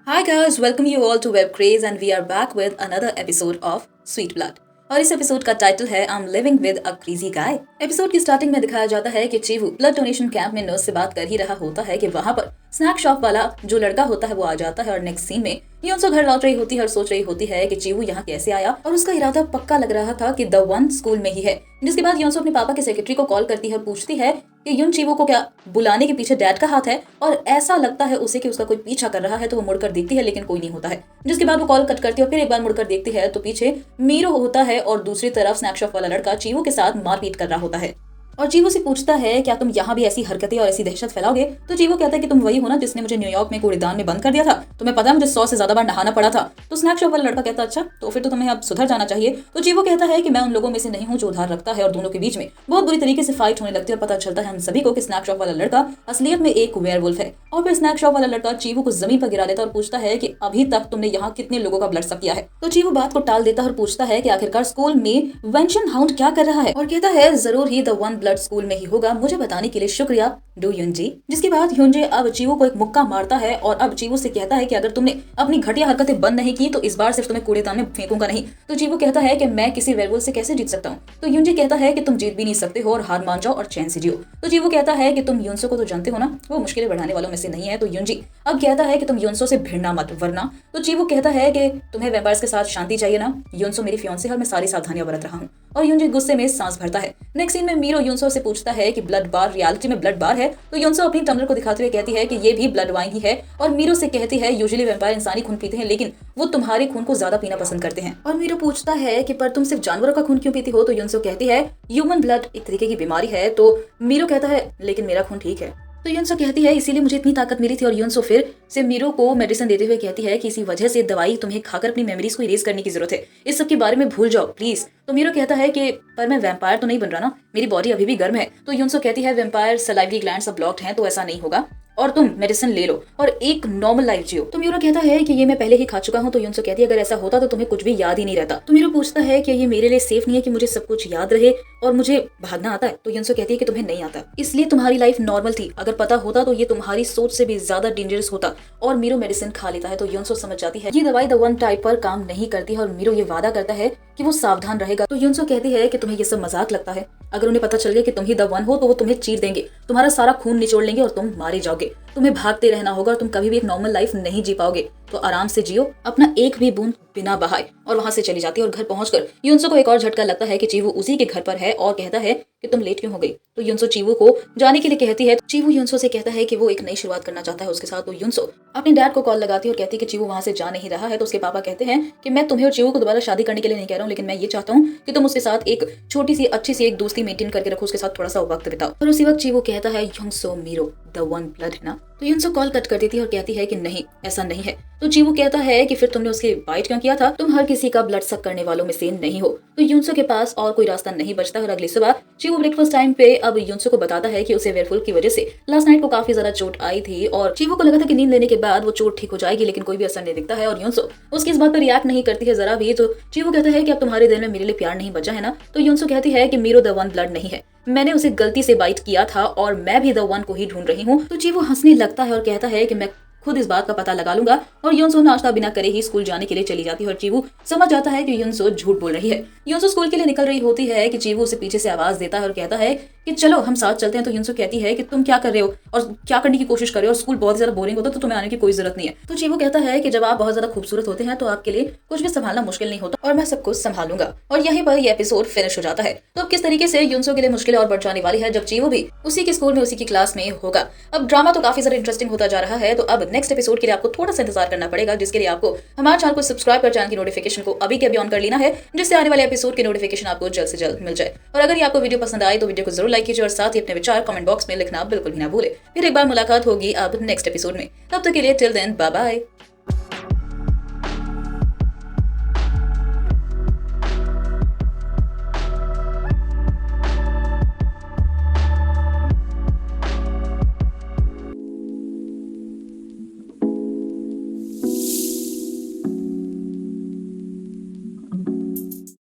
Hi guys, welcome you all to Web Craze and we are back with another episode of Sweet Blood. और इस episode का title है I am living with a crazy guy. Episode की starting में दिखाया जाता है कि चीवू ब्लड डोनेशन कैंप में नर्स से बात कर ही रहा होता है कि वहाँ पर स्नैक शॉप वाला जो लड़का होता है वो आ जाता है और नेक्स्ट सीन में योंसो घर लौट रही होती है और सोच रही होती है कि चीवू यहाँ कैसे आया और उसका इरादा पक्का लग रहा था कि द वन स्कूल में ही है। जिसके बाद योंसो अपने पापा के सेक्रेटरी को कॉल करती है और पूछती है कि युन चीवू को क्या बुलाने के पीछे डैड का हाथ है और ऐसा लगता है उसे कि उसका कोई पीछा कर रहा है। तो वो मुड़कर देखती है लेकिन कोई नहीं होता है। जिसके बाद वो कॉल कट करती है और फिर एक बार मुड़कर देखती है तो पीछे मीरो होता है और दूसरी तरफ स्नैक शॉप वाला लड़का चीवू के साथ मारपीट कर रहा होता है और चीवू से पूछता है क्या तुम यहाँ भी ऐसी हरकतें और ऐसी दहशत फैलाओगे। तो चीवू कहता है कि तुम वही हो ना जिसने मुझे न्यूयॉर्क में कूड़ेदान में बंद कर दिया था, तुम्हें पता है मुझे 100 से ज्यादा बार नहाना पड़ा था। तो स्नैक शॉप वाला लड़का कहता अच्छा तो फिर तो तुम्हें अब सुधर जाना चाहिए। तो चीवू कहता है कि मैं उन लोगों में से नहीं हूँ जो उधार रखता है और दोनों के बीच में बहुत बुरी तरीके से फाइट होने लगती है और पता चलता है हम सभी को कि स्नैक शॉप वाला लड़का असलियत में एक वेयरवुल्फ है। और फिर स्नैक शॉप वाला लड़का चीवू को जमीन पर गिरा देता है और पूछता है कि अभी तक तुमने यहाँ कितने लोगों का ब्लड सक किया है। तो चीवू बात को टाल देता है और पूछता है कि आखिरकार स्कूल में वेंशन हाउंड क्या कर रहा है और कहता है जरूर ही द वन ब्लड स्कूल में ही होगा, मुझे बताने के लिए शुक्रिया डू युनजी। जिसके बाद युनजे अब चीवू को एक मुक्का मारता है और अब चीवू से कहता है कि अगर तुमने अपनी घटिया हरकतें बंद नहीं की तो इस बार सिर्फ तुम्हें कूड़ेदान में फेंकूंगा नहीं। तो चीवू कहता है कि मैं किसी वेयरवुल्फ से कैसे जीत सकता हूँ। तो युनजे कहता है कि तुम जीत भी नहीं सकते हो और हार मान जाओ और चैन से जियो। तो चीवू कहता है कि तुम युनसो को तो जानते हो ना, वो मुश्किलें बढ़ाने वालों में से नहीं है। तो युनजी अब कहता है कि तुम युनसो से भिड़ना मत वरना। तो चीवू कहता है कि तुम्हें वैम्पायर्स के साथ शांति चाहिए ना, युनसो मेरी फियांसे है और मैं सारी सावधानियां बरत रहा हूँ। और युनजे गुस्से में सांस भरता है। नेक्स्ट सीन में मीरो युनसो से पूछता है कि ब्लड बार रियलिटी में ब्लड बार है। तो युनसो अपनी टम्बलर को दिखाते हुए कहती है कि ये भी ब्लड वाइन ही है और मीरो से कहती है यूजुअली वैम्पायर इंसानी खून पीते हैं लेकिन वो तुम्हारे खून को ज्यादा पीना पसंद करते हैं। और मीरो पूछता है कि पर तुम सिर्फ जानवरों का खून क्यों पीती हो। तो युनसो कहती है ह्यूमन ब्लड एक तरीके की बीमारी है। तो मीरो कहता है लेकिन मेरा खून ठीक है। तो युनसो कहती है इसीलिए मुझे इतनी ताकत मिली थी। और युनसो फिर से मीरो को मेडिसिन देते हुए कहती है कि इसी वजह से दवाई तुम्हें खाकर अपनी मेमोरीज को इरेज करने की जरूरत है, इस सब के बारे में भूल जाओ प्लीज। तो मीरो कहता है कि पर मैं वैम्पायर तो नहीं बन रहा ना, मेरी बॉडी अभी भी गर्म है। तो युनसो कहती है वैम्पायर सलाइवरी ग्लैंड्स सब ब्लॉक्ड हैं तो ऐसा नहीं होगा और तुम मेडिसिन ले लो और एक नॉर्मल लाइफ जियो। तो मीरो कहता है कि ये मैं पहले ही खा चुका हूँ। तो युनसो कहती है अगर ऐसा होता तो तुम्हें कुछ भी याद ही नहीं रहता। तो मीरो पूछता है कि ये मेरे लिए सेफ नहीं है कि मुझे सब कुछ याद रहे और मुझे भागना आता है। तो युनसो कहती है कि तुम्हें नहीं आता इसलिए तुम्हारी लाइफ नॉर्मल थी, अगर पता होता तो ये तुम्हारी सोच से भी ज्यादा डेंजरस होता। और मीरो मेडिसिन खा लेता है। तो युनसो समझ जाती है ये दवाई द वन टाइप पर काम नहीं करती है और मीरो ये वादा करता है कि वो सावधान रहेगा। तो युनसो कहती है कि तुम्हें ये सब मजाक लगता है, अगर उन्हें पता चल गया कि तुम ही द वन हो तो वो तुम्हें चीर देंगे, तुम्हारा सारा खून निचोड़ लेंगे और तुम मारे जाओगे। तुम्हें भागते रहना होगा और तुम कभी भी एक नॉर्मल लाइफ नहीं जी पाओगे। तो आराम से जियो अपना एक भी बूंद बिना बहाए। और वहां से चली जाती है और घर पहुंचकर युनसो को एक और झटका लगता है कि चीवू उसी के घर पर है और कहता है कि तुम लेट क्यों हो गई। तो युनसो चीवू को जाने के लिए कहती है। चीवू युनसो से कहता है कि वो एक नई शुरुआत करना चाहता है उसके साथ। तो युनसो अपने डैड को कॉल लगाती है और कहती है कि चीवू वहां से जा नहीं रहा है। तो उसके पापा कहते हैं कि मैं तुम्हें और चीवू को दोबारा शादी करने के लिए नहीं कह रहा हूँ, लेकिन मैं ये चाहता हूँ कि तुम उसके साथ एक छोटी सी अच्छी सी एक दोस्ती मेंटेन करके रखो, उसके साथ थोड़ा सा वक्त बिताओ। और उसी वक्त चीवू कहता है युनसो मीरो द वन ब्लड है ना। तो युनसो कॉल कट कर देती है और कहती है कि नहीं ऐसा नहीं है। तो चीवू कहता है कि फिर तुमने उसके बाइट क्यों किया था, तुम हर किसी का ब्लड सक करने वालों में से नहीं हो। तो युनसो के पास और कोई रास्ता नहीं बचता और अगली सुबह चीवू ब्रेकफास्ट टाइम पे अब युनसो को बताता है कि उसे वेयरवुल्फ की वजह से लास्ट नाइट को काफी ज्यादा चोट आई थी और चीवू को लगा था कि नींद लेने के बाद वो चोट ठीक हो जाएगी लेकिन कोई भी असर नहीं दिखता है और युनसो उसकी इस बात पर रिएक्ट नहीं करती है जरा भी। तो चीवू कहता है कि अब तुम्हारे दिल में मेरे लिए प्यार नहीं बचा है ना। तो युनसो कहती है कि मीरो द वन ब्लड नहीं है, मैंने उसे गलती से बाइट किया था और मैं भी द वन को ही ढूंढ रही हूँ। तो चीवू हंसने लगता है और कहता है कि मैं खुद इस बात का पता लगा लूंगा। और युनसो नाश्ता बिना करे ही स्कूल जाने के लिए चली जाती है और चीवू समझ जाता है कि युनसो झूठ बोल रही है। युनसो स्कूल के लिए निकल रही होती है कि चीवू उसे पीछे से आवाज देता है और कहता है कि चलो हम साथ चलते हैं। तो युनसो कहती है कि तुम क्या कर रहे हो और क्या करने की कोशिश कर रहे हो और स्कूल बहुत ज्यादा बोरिंग होता है तो तुम्हें आने की कोई जरूरत नहीं है। तो चीवू कहता है कि जब आप बहुत ज्यादा खूबसूरत होते हैं तो आपके लिए कुछ भी संभालना मुश्किल नहीं होता और मैं सब कुछ संभालूंगा। और यहीं पर यह एपिसोड फिनिश हो जाता है। तो अब किस तरीके से युनसो के लिए मुश्किलें और बढ़ जाने वाली है जब चीवू भी उसी के स्कूल में उसी की क्लास में होगा। अब ड्रामा तो काफी ज्यादा इंटरेस्टिंग होता जा रहा है। तो अब नेक्स्ट एपिसोड के लिए आपको थोड़ा सा इंतजार करना पड़ेगा, जिसके लिए आपको हमारे चैनल को सब्सक्राइब कर चैनल की नोटिफिकेशन को अभी के अभी ऑन कर लेना है, जिससे आने वाले एपिसोड की नोटिफिकेशन आपको जल्द से जल्द मिल जाए। और अगर ये आपको वीडियो पसंद आए तो वीडियो को जरूर लाइक कीजिए और साथ ही अपने विचार कमेंट बॉक्स में लिखना बिल्कुल भी ना भूले। फिर एक बार मुलाकात होगी अब नेक्स्ट एपिसोड में, तब तक के लिए टिल देन बाय बाय।